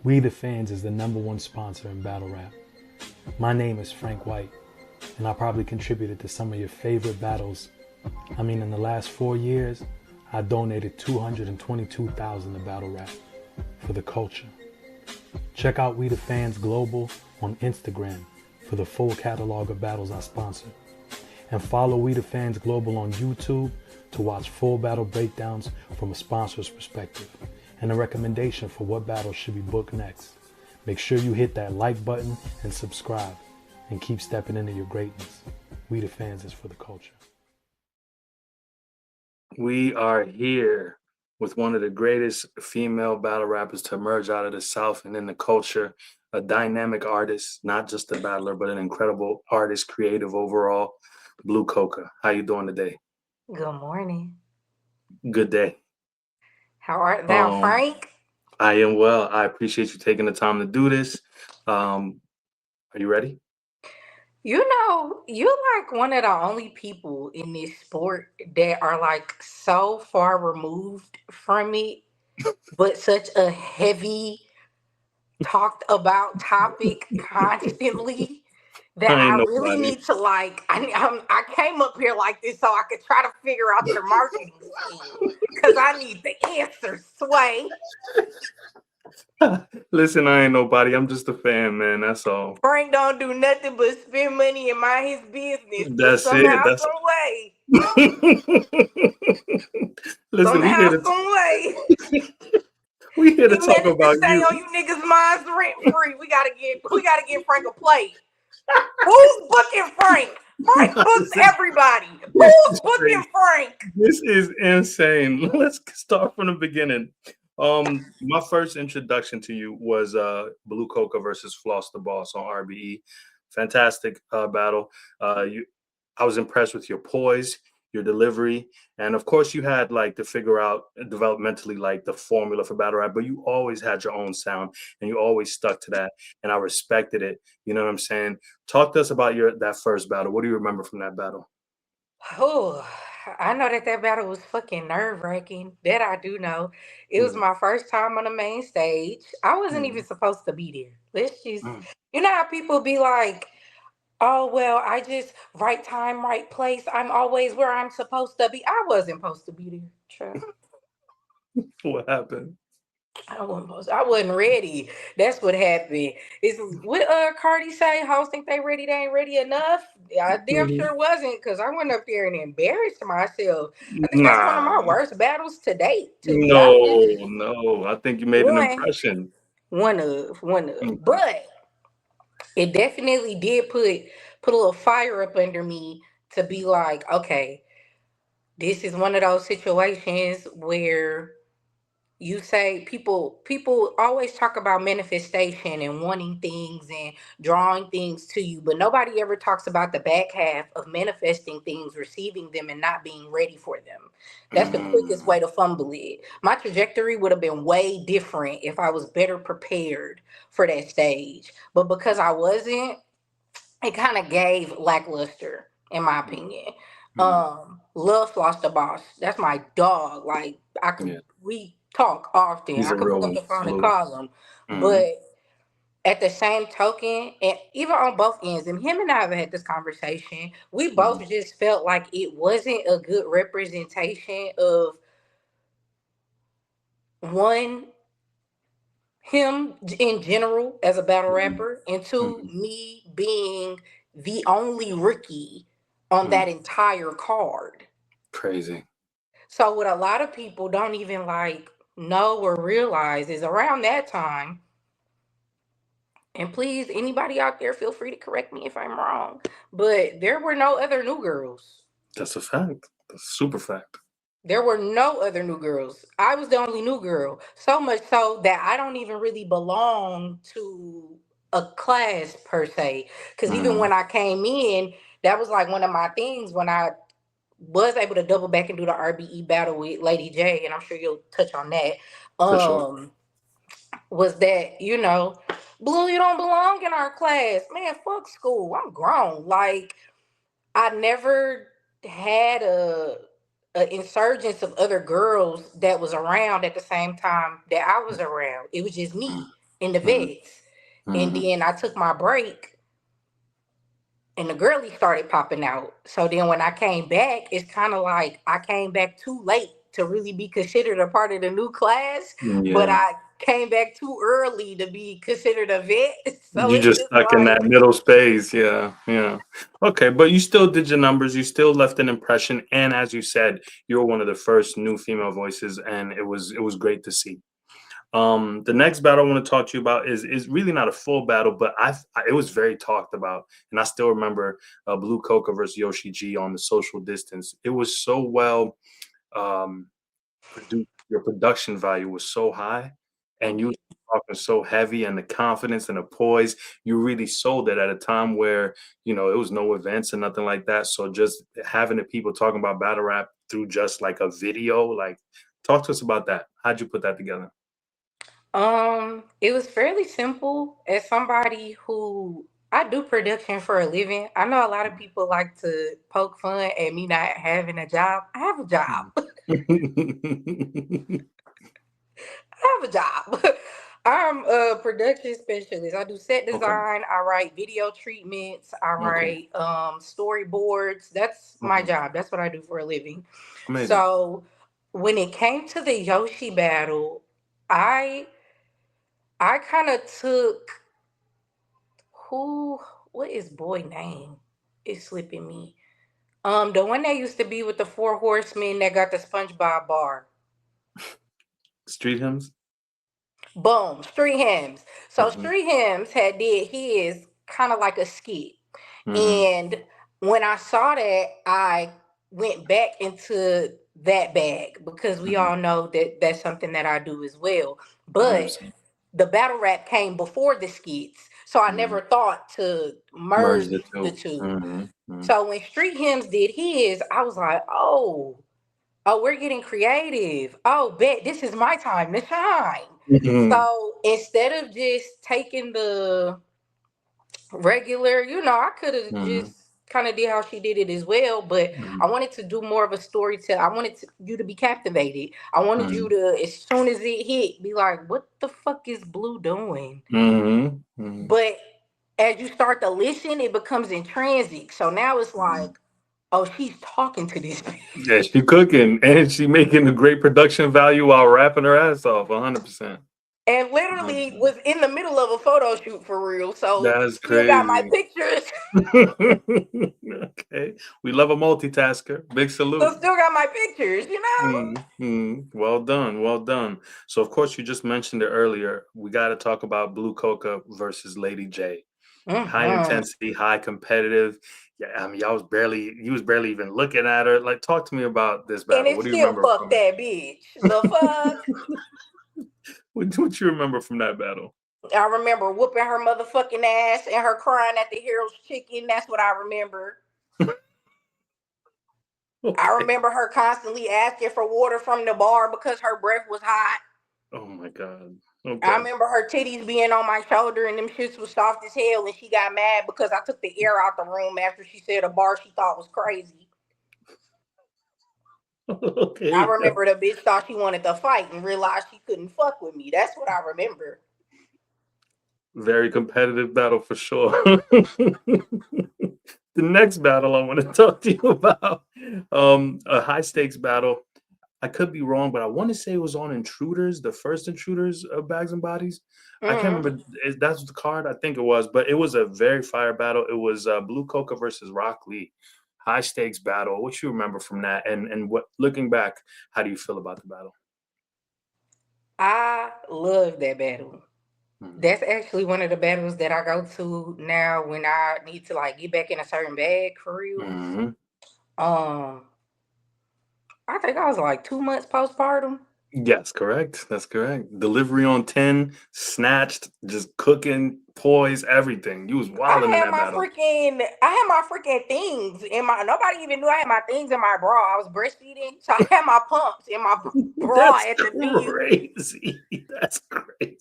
We the Fans is the #1 sponsor in battle rap. My name is Frank White, and I probably contributed to some of your favorite battles. I mean, in the last 4 years, I donated $222,000 to battle rap for the culture. Check out We the Fans Global on Instagram for the full catalog of battles I sponsor. And follow We the Fans Global on YouTube to watch full battle breakdowns from a sponsor's perspective and a recommendation for what battles should be booked next. Make sure you hit that like button and subscribe and keep stepping into your greatness. We the Fans is for the culture. We are here with one of the greatest female battle rappers to emerge out of the South and in the culture, a dynamic artist, not just a battler, but an incredible artist, creative overall, Blve Coca. How you doing today? Good morning. Good day. How art thou, Frank? I am well. I appreciate you taking the time to do this. Are you ready? You know, you're like one of the only people in this sport that are like so far removed from it, but such a heavy talked about topic constantly that I ain't I really nobody. need to I came up here like this so I could try to figure out your marketing scheme because I need the answer, Sway. Listen, I ain't nobody. I'm just a fan, man. That's all. Frank don't do nothing but spend money and mind his business. But That's it. somehow, That's some way, Listen, we here to he talk managed to about stay you. on you niggas' minds rent free. We gotta get Frank a plate. Who's booking Frank? Frank books This everybody. is Who's booking crazy. Frank? This is insane. Let's start from the beginning. My first introduction to you was Blve Coca versus Floss the Boss on RBE. Fantastic battle. I was impressed with your poise, your delivery, and of course you had like to figure out developmentally like the formula for battle rap, but you always had your own sound and you always stuck to that, and I respected it. You know what I'm saying? Talk to us about that first battle. What do you remember from that battle? Oh, I know that battle was fucking nerve-wracking. That I do know. It was my first time on the main stage. I wasn't even supposed to be there. Let's just, you know how people be like, oh, well, I just, right time, right place. I'm always where I'm supposed to be. I wasn't supposed to be there. Sure. What happened? I wasn't ready. That's what happened. It's what Cardi say, hoes think they ready, they ain't ready enough. I damn sure wasn't, because I went up there and embarrassed myself. I think that's one of my worst battles to date, to be honest. No. I think you made an impression. One of. But it definitely did put a little fire up under me to be like, okay, this is one of those situations where you say people always talk about manifestation and wanting things and drawing things to you, but nobody ever talks about the back half of manifesting things, receiving them, and not being ready for them. That's the quickest way to fumble it. My trajectory would have been way different if I was better prepared for that stage, but because I wasn't, it kind of gave lackluster in my opinion. Love Floss the Boss. That's my dog. Like we talk often. He's I a could real pick up one. the phone and Salute. call him. But at the same token, and even on both ends, and him and I have had this conversation, we both just felt like it wasn't a good representation of one, him in general as a battle rapper, and two, me being the only rookie on that entire card. Crazy. So what a lot of people don't even like know or realize is around that time, and please, anybody out there, feel free to correct me if I'm wrong, but there were no other new girls. That's a fact. That's a super fact. There were no other new girls. I was the only new girl. So much so that I don't even really belong to a class per se. Because even when I came in, that was like one of my things when I was able to double back and do the RBE battle with Lady J, and I'm sure you'll touch on that. For sure. Was that, Blue, you don't belong in our class. Man, fuck school. I'm grown. Like, I never had a insurgence of other girls that was around at the same time that I was around. It was just me. in the vets. And then I took my break and the girlies started popping out. So then when I came back, it's kind of like I came back too late to really be considered a part of the new class, but Yeah. I came back too early to be considered a vet. So You it's just just stuck in that like, middle space. Yeah. Yeah. Okay. But you still did your numbers. You still left an impression. And as you said, you were one of the first new female voices, and it was great to see. The next battle I want to talk to you about is really not a full battle, but it was very talked about, and I still remember Blue Coca versus Yoshi G on the social distance. It was so well um, produced. Your production value was so high, and thank you you. were talking so heavy, and the confidence and the poise. You really sold it at a time where it was no events and nothing like that. So just having the people talking about battle rap through just like a video, like talk to us about that. How'd you put that together? It was fairly simple. As somebody who I do production for a living, I know a lot of people like to poke fun at me not having a job. I have a job. I have a job. I'm a production specialist. I do set Okay. design. I write video treatments. I Okay. write storyboards. That's my Okay. job. That's what I do for a living. Amazing. So when it came to the Yoshi battle, I I kind of took who what is boy name? It's slipping me. The one that used to be with the four horsemen that got the SpongeBob bar. Street hymns. Boom, Street Hymns. So Hmm. Street Hymns had did his kind of like a skit. Hmm. And when I saw that, I went back into that bag because we Hmm. all know that that's something that I do as well. But 100%. the battle rap came before the skits. So I Hmm. never thought to Merge merge the the two. two. Hmm. So when Street Hymns did his, I was like, oh, we're getting creative. Oh, bet this is my time to shine. Hmm. So instead of just taking the regular, I could have Hmm. just kind of did how she did it as well, but I wanted to do more of a story tell. I wanted you to be captivated. I wanted you Hmm. to, as soon as it hit, be like, what the fuck is Blue doing? Hmm. Hmm. But as you start to listen, it becomes intrinsic. So now it's like, oh, she's talking to this bitch. Yeah, she cooking and she making a great production value while rapping her ass off. 100%. And literally 100%. was in the middle of a photo shoot for real. So That's still got my crazy. pictures. Okay. We love a multitasker. Big So salute. still got my pictures. Well done. Well done. So, of course, you just mentioned it earlier. We got to talk about Blue Coca versus Lady J. High Hmm. intensity, high competitive. Yeah, I mean, you was barely even looking at her. Like, talk to me about this And battle. it What do you still remember fucked from it? that bitch. The fuck? What you remember from that battle? I remember whooping her motherfucking ass and her crying at the Hero's Chicken. That's what I remember. I Okay. remember her constantly asking for water from the bar because her breath was hot. Oh my God. I Okay. remember her titties being on my shoulder and them shits was soft as hell and she got mad because I took the air out the room after she said a bar she thought was crazy. I Okay. remember the bitch thought she wanted to fight and realized she couldn't fuck with me. That's what I remember. Very competitive battle for sure. The next battle I want to talk to you about, a high stakes battle. I could be wrong, but I want to say it was on Intruders, the first Intruders of Bags and Bodies. I can't Hmm. remember. That's the card. I think it was, but it was a very fire battle. It was Blue Coca versus Rocq. High stakes battle. What you remember from that, and what looking back, how do you feel about the battle? I love that battle. Mhm. That's actually one of the battles that I go to now when I need to like get back in a certain bag for real. Mhm. Um, I think I was like 2 months postpartum. Yes, correct. That's correct. Delivery on 10, snatched, just cooking, poise, everything. You was wilding in that battle. I had my freaking things in my. Nobody even knew I had my things in my bra. I was breastfeeding, so I had my pumps in my bra That's at the venue. crazy. That's crazy.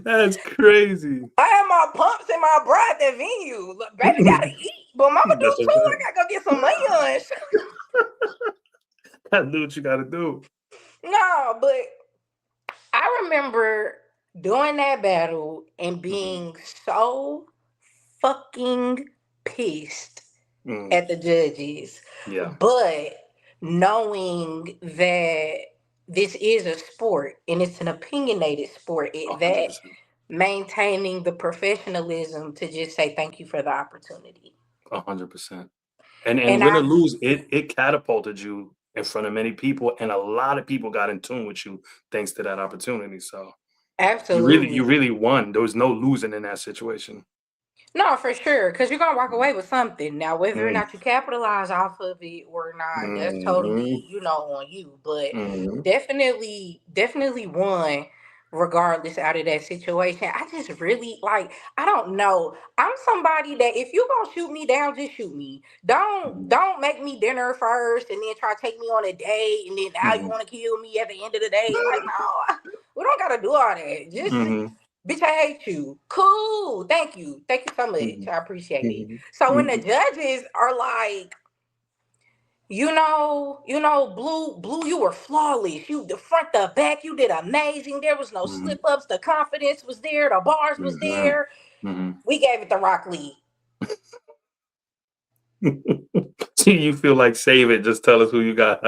That's crazy. I had my pumps in my bra at the venue. Look, baby gotta eat, but mama do That's a too. I fact. gotta go get some onions. Gotta do what you gotta do. No, but I remember. doing that battle and Mm-hmm. being so fucking pissed Mm, at the judges, yeah, but knowing that this is a sport and it's an opinionated sport, a it hundred that percent, maintaining the professionalism to just say thank you for the opportunity. 100%. And And win or I lose, it catapulted you in front of many people, and a lot of people got in tune with you thanks to that opportunity. So you absolutely. really won. There was no losing in that situation. No, for sure, because you're gonna walk away with something. Now, whether or Mm, not you capitalize off of it or not, that's mhm, totally, on you. But mhm, definitely won regardless out of that situation. I just really like, I don't know. I'm somebody that if you gonna shoot me down, just shoot me. mhm, Don't make me dinner first and then try to take me on a date and then now you mhm, wanna kill me at the end of the day. Like, no, we don't gotta do all that. Just mhm, bitch, I hate you. Cool. Thank you. Thank you so much. mhm, I appreciate it. mhm, So when the mhm, judges are like, Blue, you were flawless. You the front, the back, you did amazing. There was no mhm, slip ups. The confidence was there. The bars was mhm, there. mhm. We gave it the Rock Lee. So you feel like save it, just tell us who you got.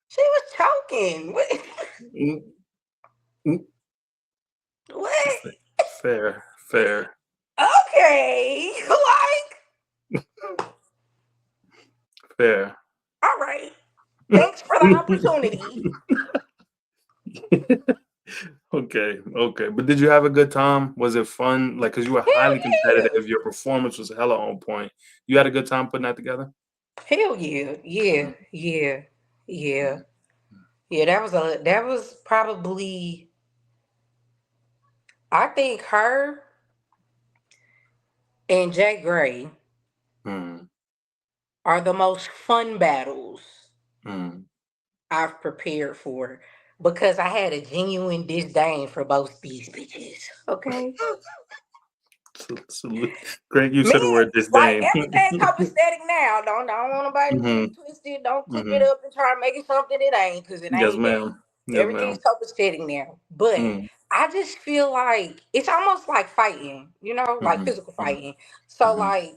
She was choking. What? Mm, mm, What? fair, fair. Okay. Like, Fair. all right. Thanks for the opportunity. Okay, okay. But did you have a good time? Was it fun? Like, because you were Hell highly yeah. competitive, your performance was hella on point. You had a good time putting that together? Hell yeah. Yeah. Mhm, Yeah. Yeah. mhm, Yeah, that was probably, I think her and Jay Gray mhm, are the most fun battles mhm. I've prepared for because I had a genuine disdain for both these bitches. Okay. Great use Me, of the word like disdain. everything copacetic now. Don't want nobody to get Mhm, it twisted. Don't clip it mhm. up and try to make it something it ain't, because it Yes, ain't that. ma'am. Yes, Everything's ma'am. copacetic now. But Mm, I just feel like it's almost like fighting, like mhm, physical mhm, fighting. So mhm, like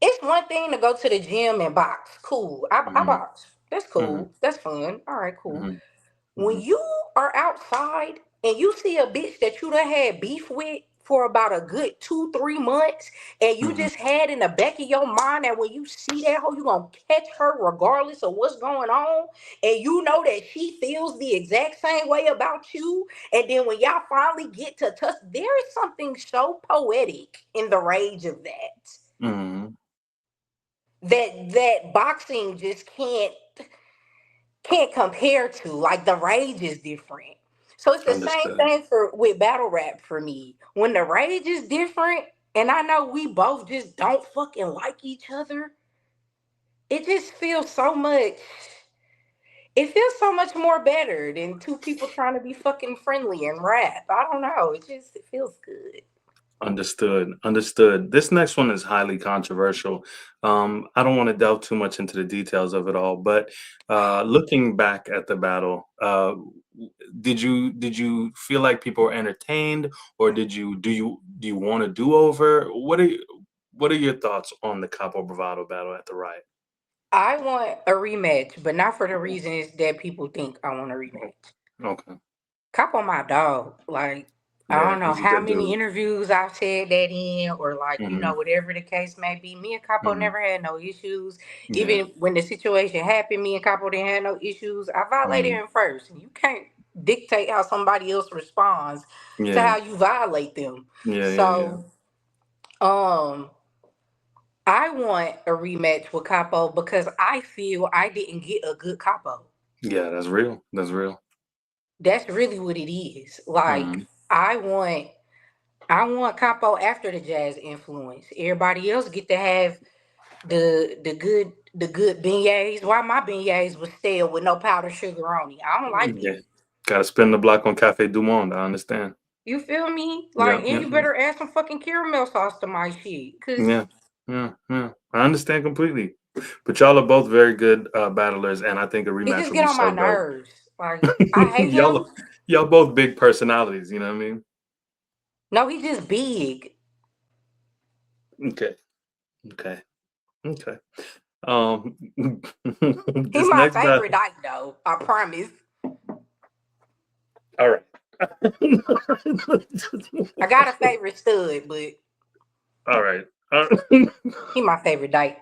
it's one thing to go to the gym and box. Cool. I mhm, box. That's mhm, cool. That's fun. All right, cool. mhm, When mhm, you are outside and you see a bitch that you done had beef with for about a good 2, 3 months, and you mhm, just had in the back of your mind that when you see that hoe, you gonna catch her regardless of what's going on, and you know that she feels the exact same way about you, and then when y'all finally get to touch, there is something so poetic in the rage of that mhm. that boxing just can't compare to. Like the rage is different. So it's the same Understood. thing for with battle rap for me. When the rage is different, and I know we both just don't fucking like each other, it just feels so much. It feels so much more better than two people trying to be fucking friendly and rap. I don't know. It feels good. Understood. Understood. This next one is highly controversial. I don't want to delve too much into the details of it all, but looking back at the battle, did you feel like people were entertained, or do you want to do over? What are your thoughts on the Capo Bravado battle at the Riot? I want a rematch, but not for the reasons that people think I want a rematch. Okay. Capo my dog. Like, I Yeah, don't know he's a how good many dude. interviews I've said that in, or like, Hmm. whatever the case may be. Me and Capo Hmm. never had no issues. Yeah. Even when the situation happened, me and Capo didn't have no issues. I violated Hmm. him first. And you can't dictate how somebody else responds to Yeah. how you violate them. Yeah. Yeah. Yeah. So, um, I want a rematch with Capo because I feel I didn't get a good Capo. Yeah. That's real. That's real. That's really what it is. Like, Hmm. I want I want Capo after the jazz influence. Everybody else get to have the good beignets. Why my beignets was stale with no powdered sugar on it? I don't like it. Yeah. Got to spin the block on Cafe Du Monde. I understand. You feel me? Like, Yeah, and yeah, you yeah, better add some fucking caramel sauce to my shit. Cause yeah, yeah, yeah. I understand completely. But y'all are both very good battlers, and I think a He rematch just would get be on my so dope. nerves. Like I hate him. y'all both big personalities. You know what I mean? No, he's just big. Okay, okay, okay. He This my next favorite battle. dyke though. I promise. All right. I got a favorite stud, but All right. he my favorite dyke.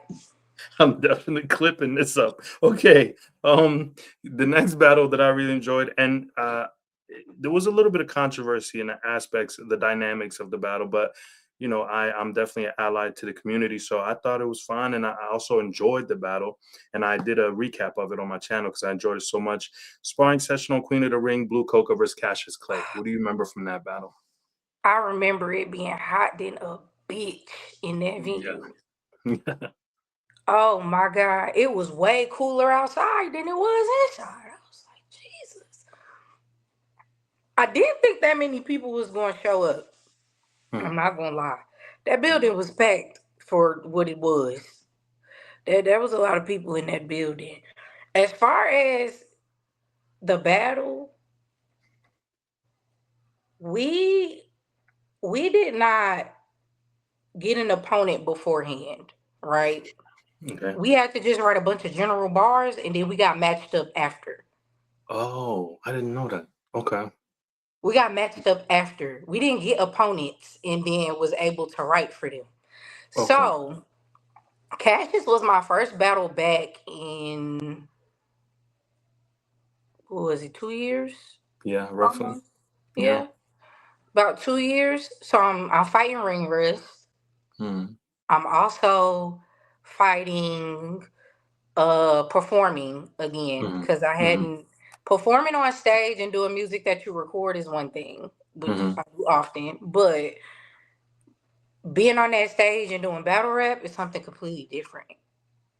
I'm definitely clipping this up. Okay. The next battle that I really enjoyed, and there was a little bit of controversy in the aspects, the dynamics of the battle, but I'm definitely an ally to the community, so I thought it was fun, and I also enjoyed the battle, and I did a recap of it on my channel because I enjoyed it so much. Sparring session on Queen of the Ring, Blve Coca versus Cashis Clay. What do you remember from that battle? I remember it being hot than a bitch in that Yeah. venue. Oh my God. It was way cooler outside than it was inside. I was like, Jesus. I didn't think that many people was going to show up. I'm not going to lie. That building was packed for what it was. There was a lot of people in that building. As far as the battle, we did not get an opponent beforehand, right? Okay. We had to just write a bunch of general bars and then we got matched up after. Oh, I didn't know that. Okay. We got matched up after. We didn't get opponents and then was able to write for them. Okay. So Cashis was my first battle back in, what was it, 2 years? Yeah, roughly. Almost. Yeah. Yeah. About 2 years. So I'm fighting ring rust. I'm also fighting performing again because I hadn't performing on stage and doing music that you record is one thing, which I do often, but being on that stage and doing battle rap is something completely different.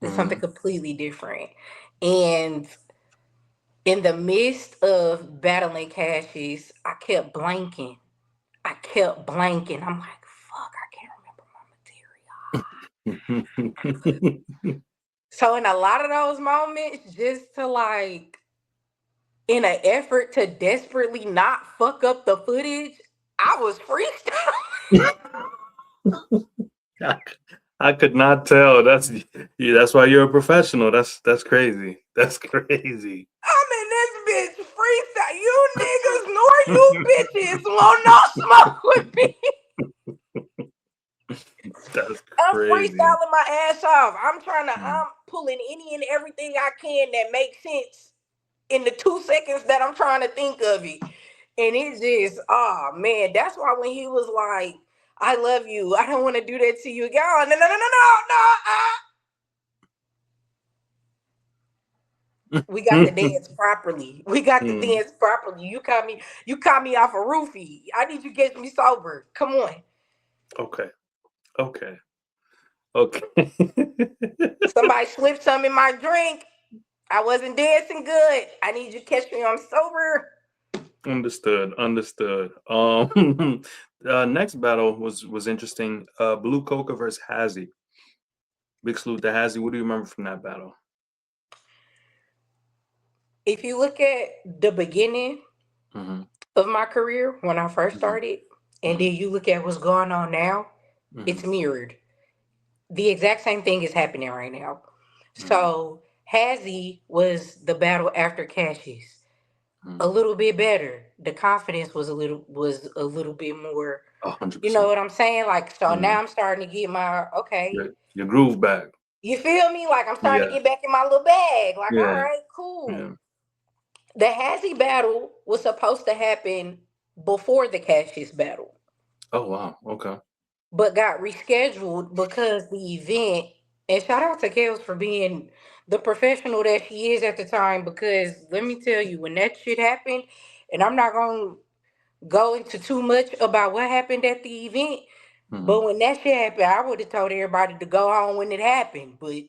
It's something completely different. And in the midst of battling Cashis, I kept blanking. I'm like, fuck, I can't remember my material. So in a lot of those moments, just to like, in an effort to desperately not fuck up the footage, I was freestyling. I could not tell. That's why you're a professional. That's crazy. That's crazy. I'm in this bitch freestyle. You niggas nor you bitches want no smoke with me. That's I'm crazy. freestyling my ass off. I'm pulling any and everything I can that makes sense in the 2 seconds that I'm trying to think of it. And it's just, oh man, that's why when he was like, I love you, I don't want to do that to you again. No. We got the dance properly. You caught me off a roofie. I need you to get me sober. Come on. Okay. Somebody slipped some in my drink. I wasn't dancing good. I need you to catch me. I'm sober. Understood. Next battle was interesting. Blve Coca versus Hazzy. Big salute to Hazzy. What do you remember from that battle? If you look at the beginning of my career when I first started, and then you look at what's going on now, it's mirrored. The exact same thing is happening right now. So Hazzy was the battle after Cashis. A little bit better. The confidence was a little bit more. 100%. You know what I'm saying? Like, so now I'm starting to get my your groove back. You feel me? Like I'm starting to get back in my little bag. Like, all right, cool. Yeah. The Hazzy battle was supposed to happen before the Cashis battle. Oh wow. Okay. But got rescheduled because the event, and shout out to Kels for being the professional that she is at the time, because let me tell you, when that shit happened, and I'm not gonna go into too much about what happened at the event, but when that shit happened, I would have told everybody to go home when it happened, but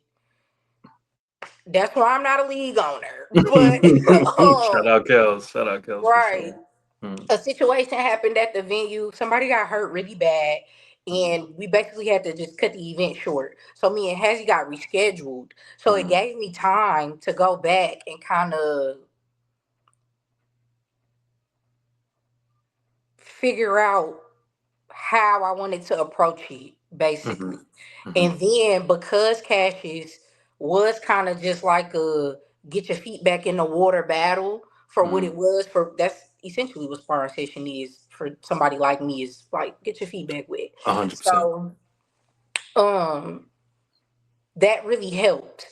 that's why I'm not a league owner. But shout out Kels. Right. For sure. A situation happened at the venue. Somebody got hurt really bad. and we basically had to just cut the event short. So me and Hazzy got rescheduled. So it gave me time to go back and kind of figure out how I wanted to approach it, basically. And then because Cashis was kind of just like a get your feet back in the water battle for what it was, for that's essentially what sparring session is for somebody like me, is like get your feet back wet. 100%. So that really helped.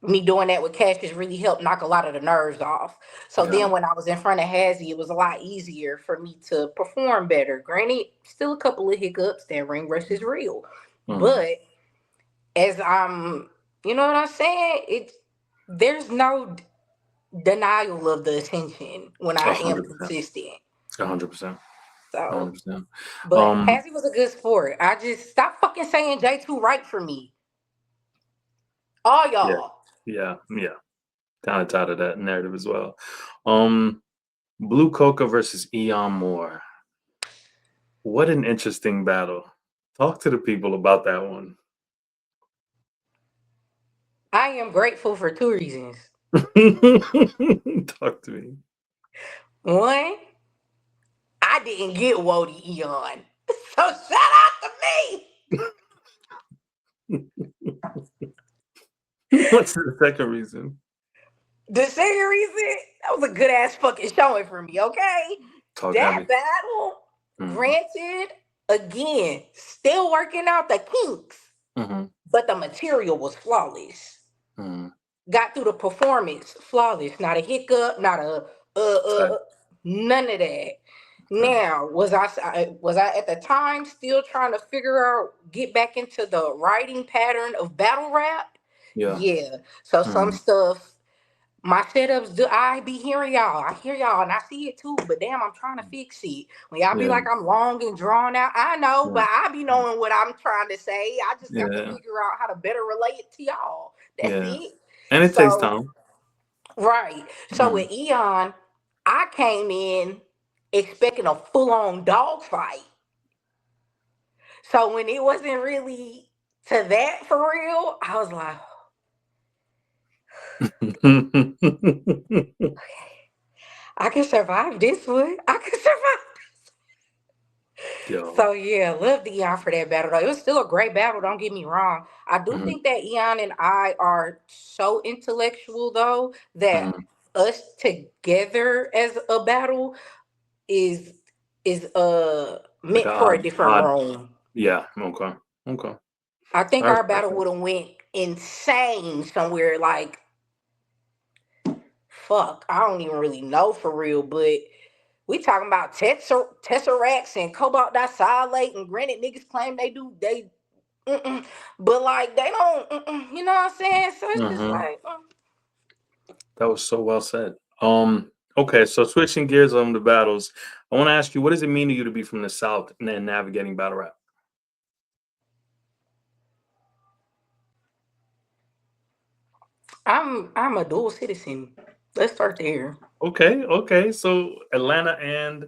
Me doing that with Cashis really helped knock a lot of the nerves off. So then when I was in front of Hazzy, it was a lot easier for me to perform better. Granted, still a couple of hiccups. That ring rush is real. But as I'm, you know what I'm saying? There's no denial of the attention when I am 100%. consistent. 100%. So, 100%. but Hazzy was a good sport. I just stop fucking saying J2 right for me. All y'all. Yeah. Kind of tired of that narrative as well. Blve Coca versus Aeon Moore. What an interesting battle. Talk to the people about that one. I am grateful for 2 reasons. Talk to me. One, I didn't get Wody Aeon. So shout out to me. What's the second reason? The second reason, that was a good ass fucking showing for me, okay? That battle, granted, again, still working out the kinks, but the material was flawless. Got through the performance flawless, not a hiccup, not a none of that. Now, was I at the time still trying to figure out, get back into the writing pattern of battle rap? Yeah. So some stuff, my setups, I be hearing y'all. I hear y'all and I see it too, but damn, I'm trying to fix it. When y'all be like, I'm long and drawn out, I know, but I be knowing what I'm trying to say. I just got to figure out how to better relate it to y'all. That's it. And it takes time. Right. So with Aeon, I came in expecting a full-on dog fight. So when it wasn't really to that for real, I was like, okay, I can survive this one. I can survive this one. So yeah, love the Aeon for that battle though. It was still a great battle, don't get me wrong. I do think that Aeon and I are so intellectual though that us together as a battle is meant for a different room. Yeah, okay. I think our battle would have went insane somewhere like, fuck, I don't even really know for real, but we talking about Tesseracts and Cobalt Disilate, and granted niggas claim they but like they don't, you know what I'm saying? So it's just like that was so well said. Okay, so switching gears on the battles, I want to ask you, what does it mean to you to be from the South and navigating battle rap? I'm a dual citizen. Let's start there. Okay. So Atlanta and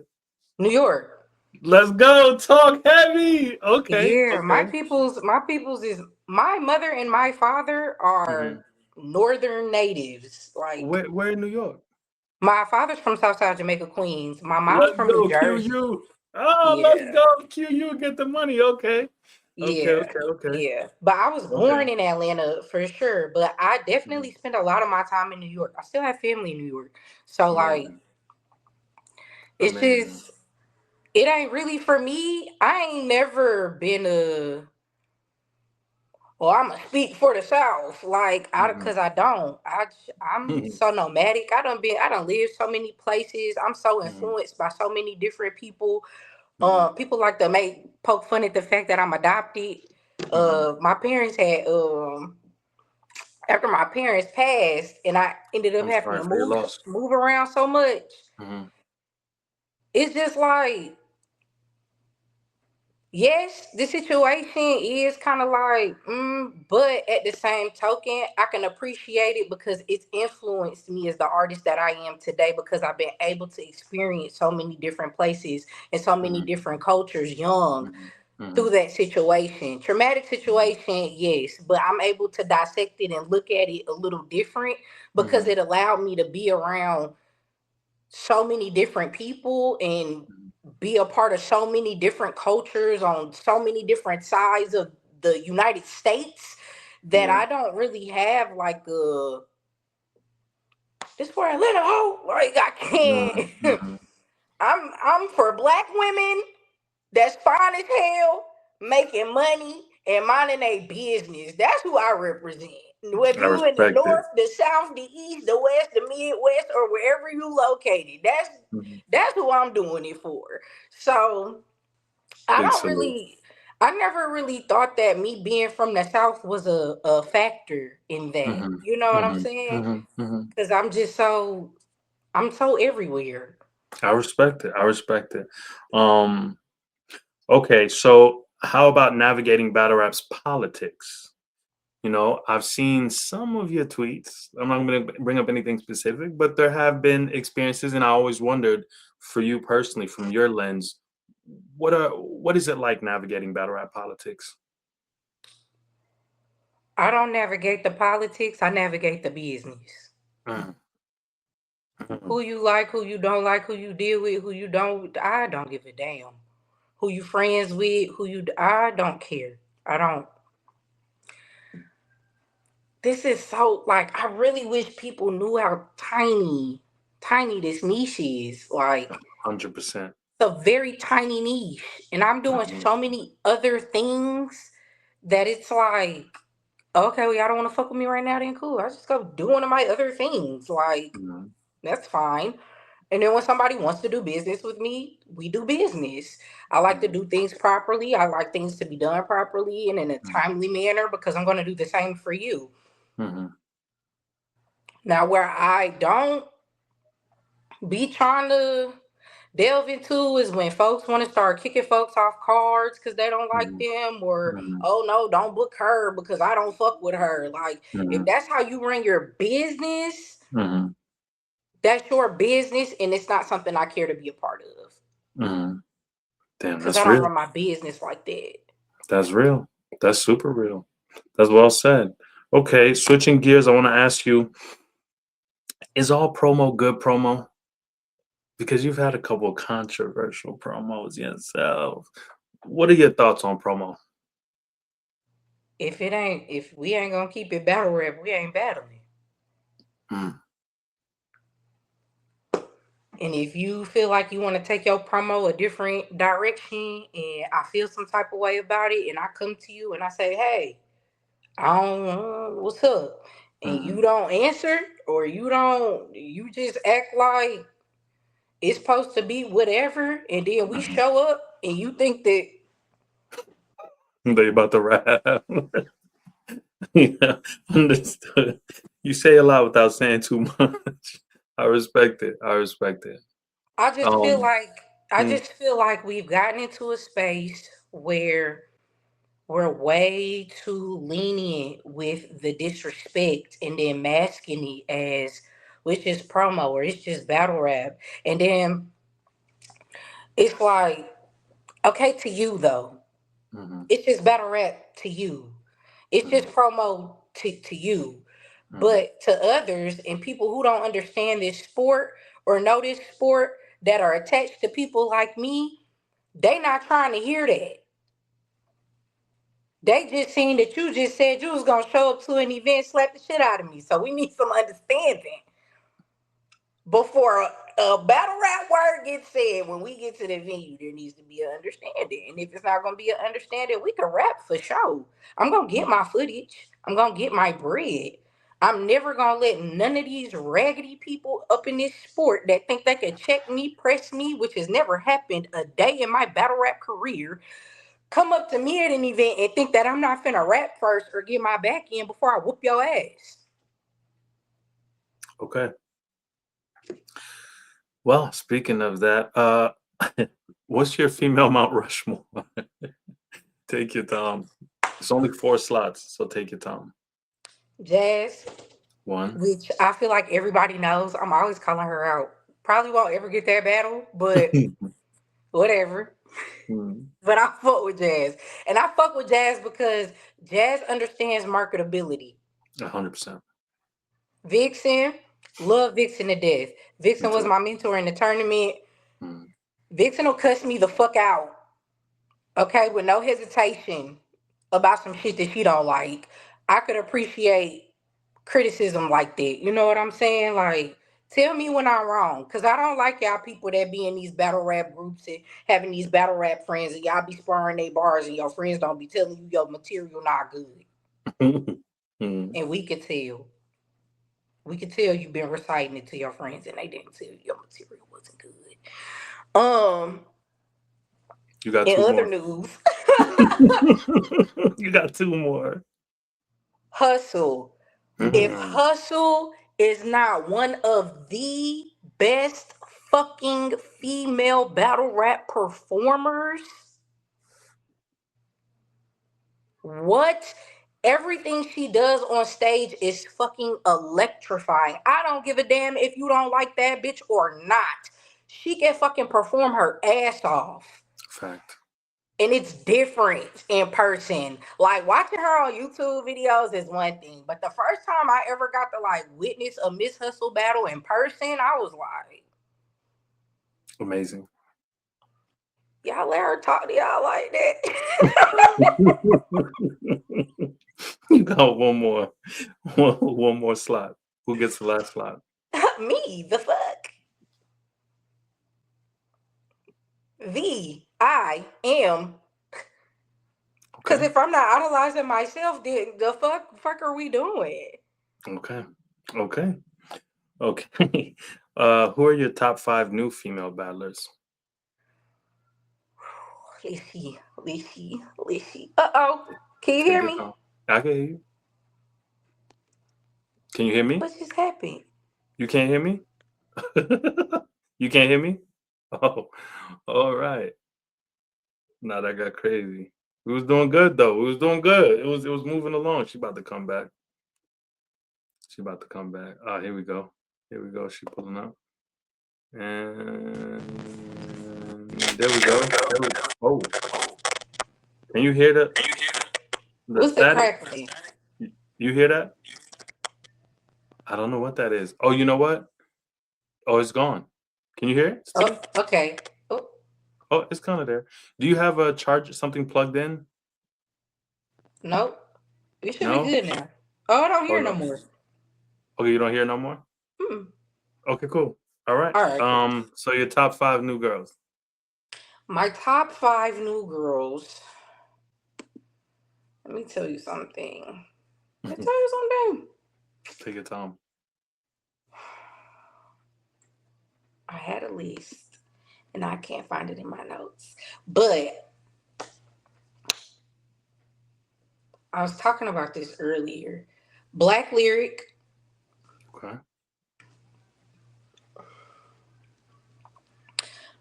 New York. Let's go. Talk heavy. Okay. Yeah, my people's is, my mother and my father are northern natives. Like where in New York? My father's from Southside Jamaica, Queens. My mom's from New Jersey. QU. Oh, let's go. QU, get the money. Okay. Yeah. But I was born in Atlanta for sure. But I definitely spent a lot of my time in New York. I still have family in New York. So like it's just, it ain't really for me. I ain't never been I'm gonna speak for the South, like, cause I don't. I'm so nomadic. I done lived so many places. I'm so influenced by so many different people. People like to poke fun at the fact that I'm adopted. My parents had after my parents passed, and I ended up having to move around so much. It's just like, yes, the situation is kind of like, but at the same token, I can appreciate it because it's influenced me as the artist that I am today, because I've been able to experience so many different places and so many different cultures young. through that situation. Traumatic situation, yes, but I'm able to dissect it and look at it a little different because it allowed me to be around so many different people and be a part of so many different cultures on so many different sides of the United States that I don't really have like a this where I let it out. Like I can't. I'm for black women that's fine as hell, making money and minding a business. That's who I represent. Whether I you in the respect it. north, the south, the east, the west, the midwest, or wherever you located, that's who I'm doing it for. So I Big don't salute. really, I never really thought that me being from the south was a factor in that. You know what I'm saying? Because I'm so everywhere. I respect it. I respect it. Um, okay, so how about navigating battle rap's politics? You know, I've seen some of your tweets. I'm not going to bring up anything specific, but there have been experiences, and I always wondered, for you personally, from your lens, what is it like navigating battle rap politics? I don't navigate the politics, I navigate the business. Mm, mm, Who you like, who you don't like, who you deal with, who you don't, I don't give a damn. Who you friends with, I don't care. I don't. This is so, like, I really wish people knew how tiny this niche is. Like, 100%. it's a very tiny niche. And I'm doing Mhm, so many other things that it's like, okay, well, y'all don't want to fuck with me right now, then cool. I just go do one of my other things. Like, mhm, that's fine. And then when somebody wants to do business with me, we do business. I like to mhm, do things properly. I like things to be done properly and in a mhm, timely manner because I'm going to do the same for you. mhm, Now, where I don't be trying to delve into is when folks want to start kicking folks off cards because they don't like mhm, them, or mhm, oh no, don't book her because I don't fuck with her. Like, if mhm, that's how you run your business, mhm, that's your business, and it's not something I care to be a part of mhm. Damn, because I that's don't real. run my business like that. That's real. That's super real. That's well said. Okay, switching gears, I want to ask you, is all promo good promo? Because you've had a couple of controversial promos yourself. What are your thoughts on promo? If we ain't gonna keep it battle rap, we ain't battling. Mm, And if you feel like you want to take your promo a different direction, and I feel some type of way about it, and I come to you and I say, hey, I don't know what's up, and you mhm, don't answer, or you just act like it's supposed to be whatever, and then we mhm. show up and you think that They about to rap. Yeah, understood. You say a lot without saying too much. I respect it. I respect it. I just feel Um, like I mm, just feel like we've gotten into a space where we're way too lenient with the disrespect and then masking it as which is promo or it's just battle rap. And then it's like, okay, to you though. mhm, It's just battle rap to you. It's just mhm, promo to you. mhm, But to others and people who don't understand this sport or know this sport that are attached to people like me, they not trying to hear that. They just seen that you just said you was gonna show up to an event, slap the shit out of me. So we need some understanding before a battle rap word gets said. When we get to the venue, there needs to be an understanding. And if it's not gonna be an understanding, we can rap for sure. I'm gonna get my footage. I'm gonna get my bread. I'm never gonna let none of these raggedy people up in this sport that think they can check me, press me, which has never happened a day in my battle rap career, come up to me at an event and think that I'm not finna rap first or get my back in before I whoop your ass. okay. Well, speaking of that, what's your female Mount Rushmore? Take your time. It's only 4 slots, so take your time. Jazz, One. which I feel like everybody knows, I'm always calling her out. Probably won't ever get that battle, but whatever. But I fuck with Jazz. And I fuck with Jazz because Jazz understands marketability. 100%. Vixen, love Vixen to death. Vixen was my mentor in the tournament. Vixen will cuss me the fuck out. Okay, with no hesitation about some shit that she don't like. I could appreciate criticism like that. You know what I'm saying? Like, tell me when I'm wrong. Because I don't like y'all people that be in these battle rap groups and having these battle rap friends and y'all be sparring their bars and your friends don't be telling you your material not good. And we could tell. We could tell you've been reciting it to your friends and they didn't tell you your material wasn't good. You got in two other more. news. You got two more. Hustle. If Hustle is not one of the best fucking female battle rap performers, what? Everything she does on stage is fucking electrifying. I don't give a damn if you don't like that bitch or not. She can fucking perform her ass off. Fact. And it's different in person. Like, watching her on YouTube videos is one thing, but the first time I ever got to like witness a Miss Hustle battle in person, I was like, amazing. y'all let her talk to y'all like that. You got one more slot. Who gets the last slot? Me, the fuck? I am. Because if I'm not idolizing myself, then the fuck are we doing? Okay. Who are your top 5 new female battlers? Let's see. Uh-oh. Can you hear me? I can hear you. Can you hear me? What just happened? You can't hear me? You can't hear me? Oh, all right. Now that got crazy. We was doing good though. It was moving along. She about to come back. Here we go. She pulling up. And there we go. Oh. Can you hear that? What's the crackling? You hear that? I don't know what that is. Oh, you know what? Oh, it's gone. Can you hear it? Oh, okay. Oh, it's kind of there. Do you have a charger, something plugged in? Nope. We should be good now. Oh, I don't hear no more. Okay, you don't hear no more? Okay, cool. All right. So your top 5 new girls. My top 5 new girls. Let me tell you something. Take your time. I had a list, and I can't find it in my notes. But I was talking about this earlier. Black Lyric. Okay.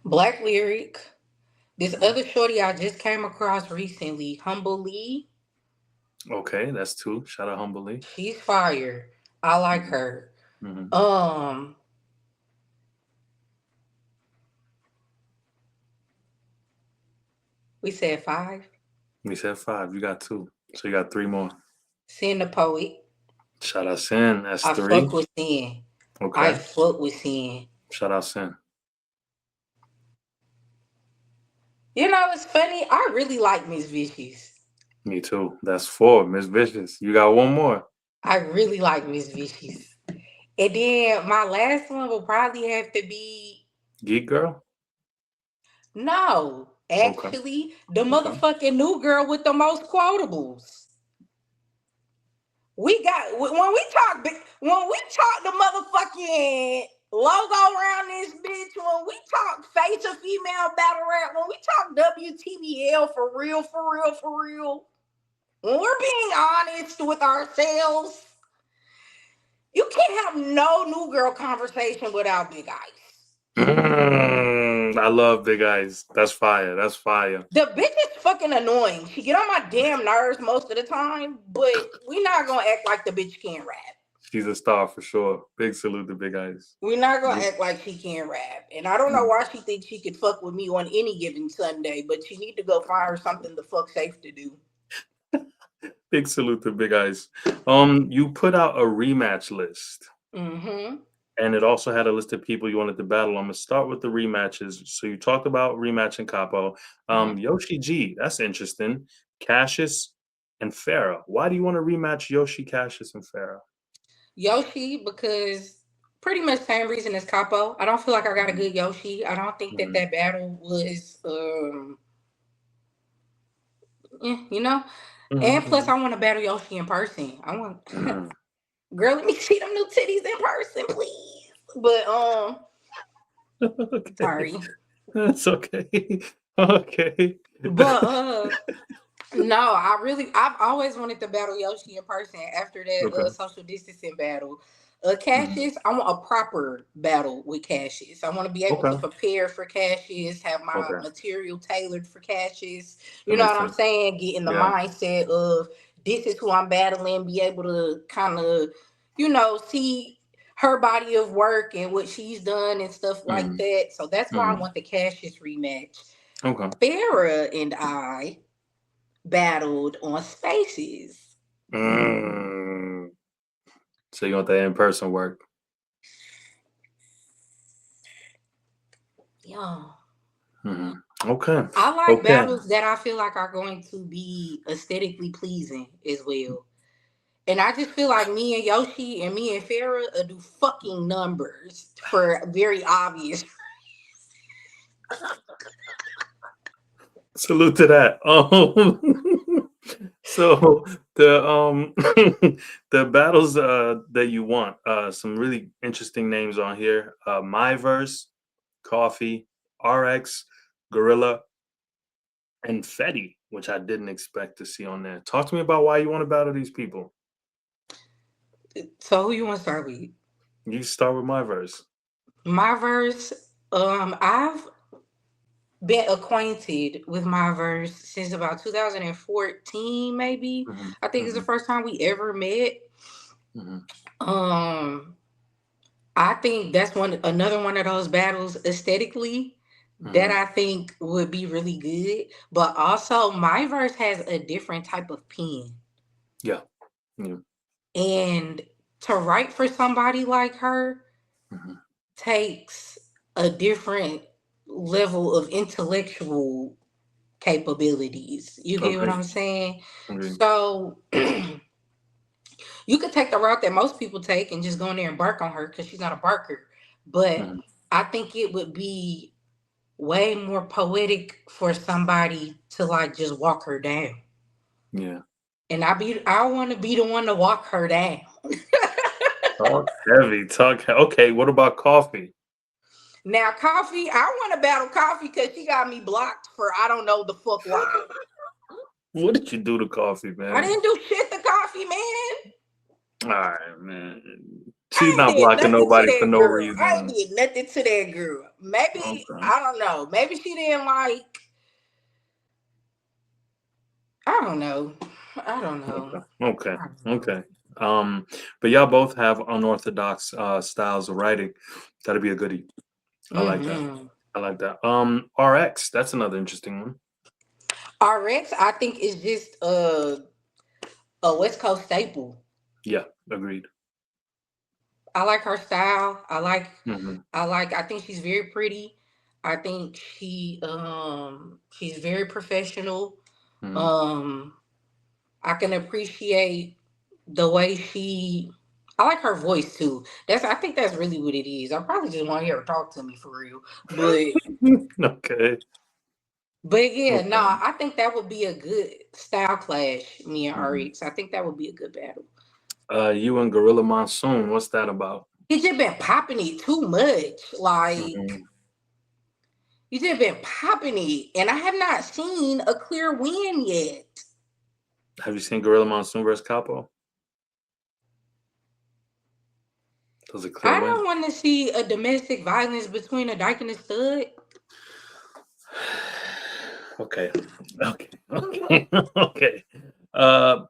Black Lyric. This other shorty I just came across recently, Humble Lee. Okay, that's 2. Shout out Humble Lee. She's fire. I like her. We said 5. We said 5. You got 2. So you got 3 more. Sin the Poet. Shout out Sin. That's 3. I fuck with Sin. Okay. I fuck with Sin. Shout out Sin. You know, it's funny. I really like Miss Vicious. Me too. That's 4. Miss Vicious. You got 1 more. I really like Miss Vicious. And then my last one will probably have to be Geek Girl? No. Actually, the motherfucking new girl with the most quotables. We got when we talk the motherfucking logo around this bitch, when we talk face of female battle rap, when we talk WTBL for real, when we're being honest with ourselves, you can't have no new girl conversation without Big Ice. I love Big Ice. That's fire. The bitch is fucking annoying. She get on my damn nerves most of the time, but we not gonna act like the bitch can't rap. She's a star for sure. Big salute to Big Ice. We're not gonna act like she can't rap. And I don't know why she thinks she could fuck with me on any given Sunday, but she need to go find her something the fuck safe to do. Big salute to Big Ice. You put out a rematch list. Mm-hmm. And it also had a list of people you wanted to battle. I'm gonna start with the rematches. So you talked about rematch and Kapo. Yoshi G, that's interesting. Cashis and Farah. Why do you want to rematch Yoshi, Cashis, and Farah? Yoshi, because pretty much same reason as Kapo. I don't feel like I got a good Yoshi. I don't think that battle was, you know. And plus, I want to battle Yoshi in person. I want, girl, let me see them new titties in person, please. But Okay. sorry, That's okay. Okay. but no, I've always wanted to battle Yoshi in person after that Okay. social distancing battle. Cashis, I want a proper battle with Cashis. I want to be able to prepare for Cashis, have my material tailored for Cashis. You know what I'm saying? Get in the mindset of this is who I'm battling, be able to kind of, see her body of work and what she's done and stuff like that. So that's why I want the Cashis rematch. Okay. Farah and I battled on Spaces. So you want that in-person work? Yeah. Okay. I like battles that I feel like are going to be aesthetically pleasing as well. And I just feel like me and Yoshi and me and Farah do fucking numbers for very obvious. Salute to that. So the the battles that you want, some really interesting names on here. Myverse, Coffee, RX, Gorilla, and Fetty, which I didn't expect to see on there. Talk to me about why you want to battle these people. So who you want to start with? You start with Myverse. Myverse, I've been acquainted with Myverse since about 2014, maybe. I think it's the first time we ever met. I think that's another one of those battles aesthetically that I think would be really good. But also Myverse has a different type of pen. Yeah. And to write for somebody like her takes a different level of intellectual capabilities. You get what I'm saying? So you could take the route that most people take and just go in there and bark on her because she's not a barker. But I think it would be way more poetic for somebody to like just walk her down. Yeah. And I want to be the one to walk her down. Talk heavy. Okay, what about Coffee? Now, Coffee, I want to battle Coffee because she got me blocked for I don't know the fuck why. What did you do to Coffee, man? I didn't do shit to Coffee, man. All right, man. She's not blocking nobody for no reason. I ain't did nothing to that girl. Maybe, I don't know. Maybe she didn't like. I don't know. Okay. But y'all both have unorthodox styles of writing. That'd be a goodie. I like that. RX, that's another interesting one. RX, I think is just a West Coast staple. Yeah, agreed. I like her style. I think she's very pretty. I think she's very professional. I can appreciate the way I like her voice too. I think that's really what it is. I probably just want to hear her talk to me for real. But okay. But yeah, I think that would be a good style clash, me and RX. I think that would be a good battle. You and Gorilla Monsoon, what's that about? He just been popping it too much. Like you just been popping it. And I have not seen a clear win yet. Have you seen Gorilla Monsoon versus Kapo? I don't want to see a domestic violence between a dyke and a stud. Okay. Blue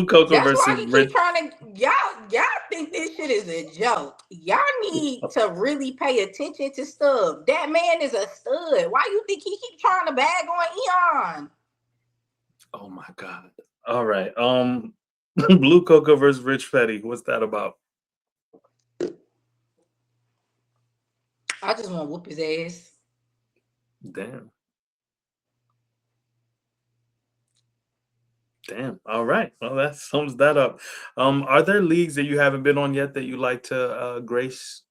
Coca That's why versus he keep Rich. trying to y'all think this shit is a joke. Y'all need to really pay attention to stuff. That man is a stud. Why you think he keep trying to bag on Aeon? Oh my god. All right. Blue Coca versus Rich Fetty. What's that about? I just want to whoop his ass. Damn. Damn. All right. Well, that sums that up. Are there leagues that you haven't been on yet that you like to grace?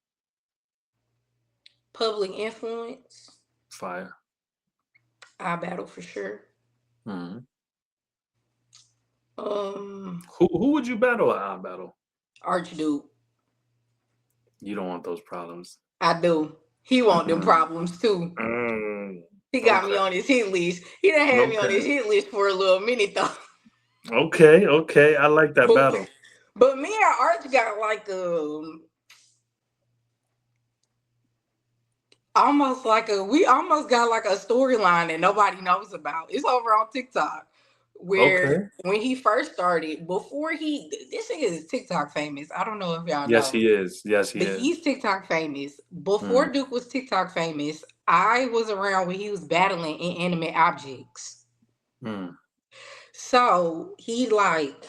Public influence. Fire. I battle for sure. Mm-hmm. Um, Who would you battle at I battle? Archduke. You don't want those problems. I do. He want them problems too. He got me on his hit list. He done had me on his hit list for a little minute though. Okay. I like that battle. But me and Arch got like we almost got like a storyline that nobody knows about. It's over on TikTok. Where when he first started, this nigga is TikTok famous. I don't know if y'all know. Yes, he is. Yes, he is. But he's TikTok famous. Before Duke was TikTok famous, I was around when he was battling inanimate objects. So he like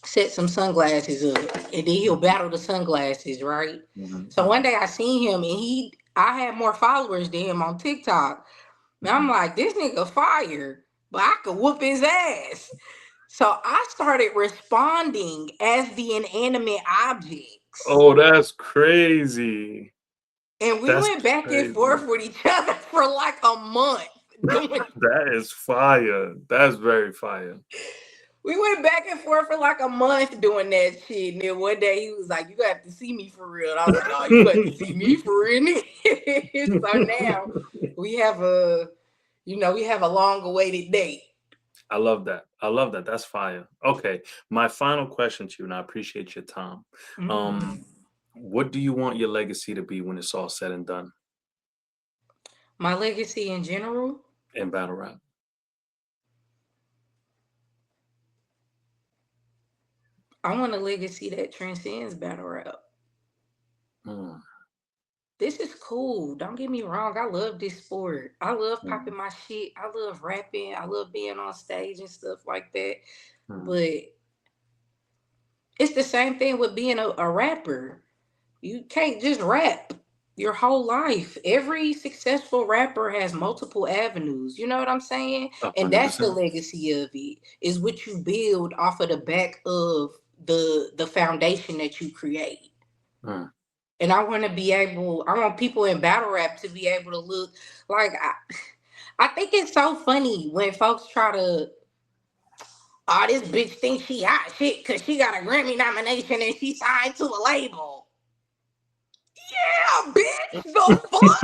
set some sunglasses up, and then he'll battle the sunglasses, right? So one day I seen him, and I had more followers than him on TikTok. And I'm like, this nigga fire, but I could whoop his ass. So I started responding as the inanimate objects. Oh, that's crazy. And we went back and forth with each other for like a month. That is fire. That's very fire. We went back and forth for like a month doing that shit. And then one day he was like, you got to see me for real. And I was like, oh, you got to see me for real. So now we have a long awaited date. I love that. That's fire. Okay. My final question to you, and I appreciate your time. What do you want your legacy to be when it's all said and done? My legacy in general? In battle rap. I want a legacy that transcends battle rap. This is cool. Don't get me wrong. I love this sport. I love popping my shit. I love rapping. I love being on stage and stuff like that. But it's the same thing with being a rapper. You can't just rap your whole life. Every successful rapper has multiple avenues. You know what I'm saying? 100%. And that's the legacy of it, is what you build off of the back of the foundation that you create. And I want people in battle rap to be able to look like, I think it's so funny when folks try to, oh, this bitch thinks she hot shit because she got a Grammy nomination and she signed to a label. Yeah, bitch, the fuck?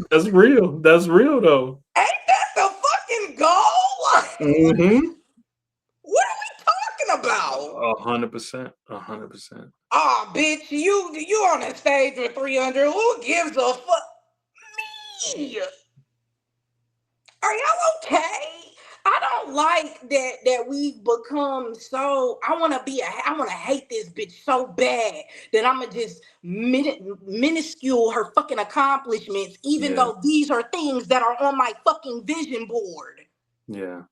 That's real. That's real, though. Ain't that the fucking goal? What are we talking about? 100%. 100%. Oh, bitch, you on a stage with 300. Who gives a fuck? Me. Are y'all okay? I don't like that we've become so. I want to hate this bitch so bad that I'm gonna just minuscule her fucking accomplishments, even though these are things that are on my fucking vision board. Yeah.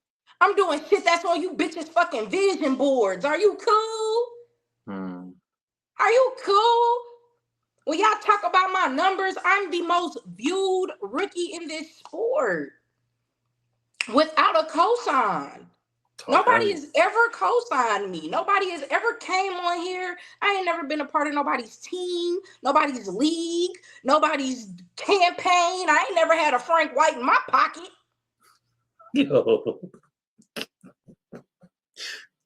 I'm doing shit that's on you bitches' fucking vision boards. Are you cool? Are you cool? When y'all talk about my numbers, I'm the most viewed rookie in this sport. Without a cosign. Nobody has ever co-signed me. Nobody has ever came on here. I ain't never been a part of nobody's team, nobody's league, nobody's campaign. I ain't never had a Frank White in my pocket. Yo.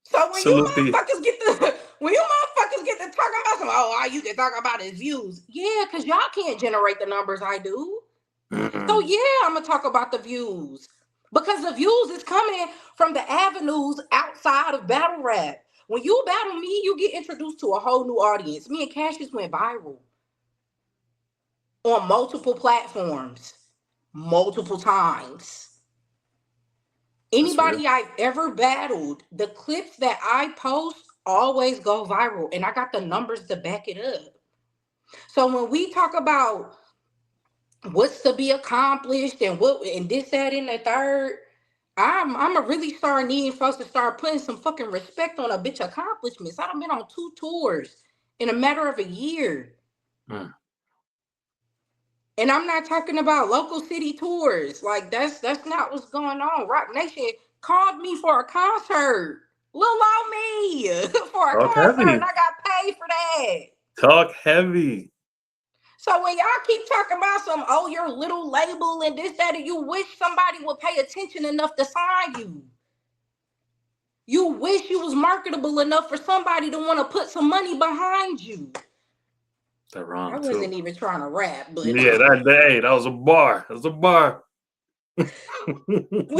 So when you motherfuckers get to talking about some, all you can talk about is views. Yeah, because y'all can't generate the numbers I do. So yeah, I'm gonna talk about the views. Because the views is coming from the avenues outside of battle rap. When you battle me, you get introduced to a whole new audience. Me and Cashis went viral on multiple platforms. multiple times. Anybody I've ever battled, the clips that I post always go viral, and I got the numbers to back it up. So when we talk about what's to be accomplished and what and this, that, and the third, I'm a really start needing folks to start putting some fucking respect on a bitch accomplishments. I've been on 2 tours in a matter of a year. And I'm not talking about local city tours. Like that's not what's going on. Rock Nation called me for a concert. Lil on me for a concert, and I got paid for that. Talk heavy. So when y'all keep talking about some, your little label and this, that, and you wish somebody would pay attention enough to sign you. You wish you was marketable enough for somebody to want to put some money behind you. That wrong. I wasn't even trying to rap, but yeah, that was a bar. That was a bar. We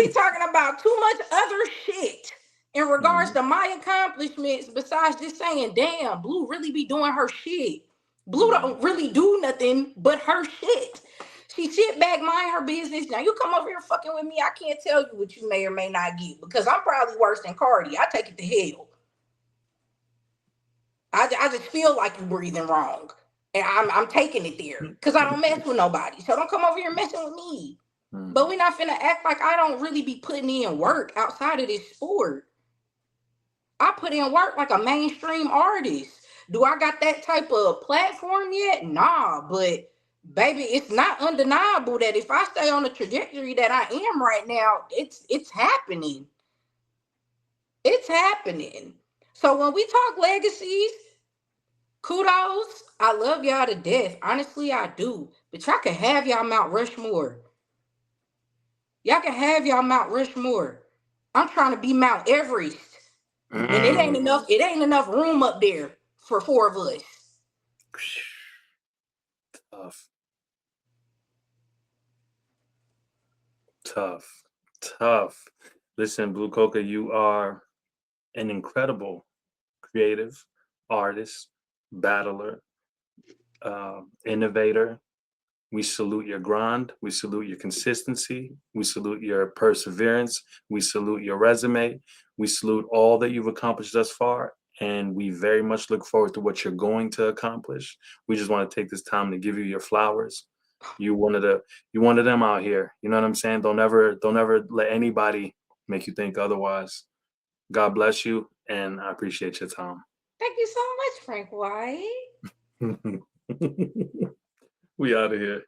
talking about too much other shit in regards to my accomplishments besides just saying, damn, Blue really be doing her shit. Blue don't really do nothing but her shit. She sit back, mind her business. Now you come over here fucking with me, I can't tell you what you may or may not get because I'm probably worse than Cardi. I take it to hell. I just feel like you're breathing wrong. And I'm taking it there because I don't mess with nobody. So don't come over here messing with me. But we're not finna act like I don't really be putting in work outside of this sport. I put in work like a mainstream artist. Do I got that type of platform yet? Nah, but baby, it's not undeniable that if I stay on the trajectory that I am right now, it's happening. It's happening. So when we talk legacies, kudos. I love y'all to death. Honestly, I do. But y'all can have y'all Mount Rushmore. Y'all can have y'all Mount Rushmore. I'm trying to be Mount Everest. And it ain't enough room up there for 4 of us. Tough. Listen, Blve Coca, you are an incredible creative artist, battler, innovator. We salute your grind. We salute your consistency. We salute your perseverance. We salute your resume. We salute all that you've accomplished thus far. And we very much look forward to what you're going to accomplish. We just want to take this time to give you your flowers. You one of them out here. You know what I'm saying? Don't ever let anybody make you think otherwise. God bless you, and I appreciate your time. Thank you so much, Frank White. We out of here.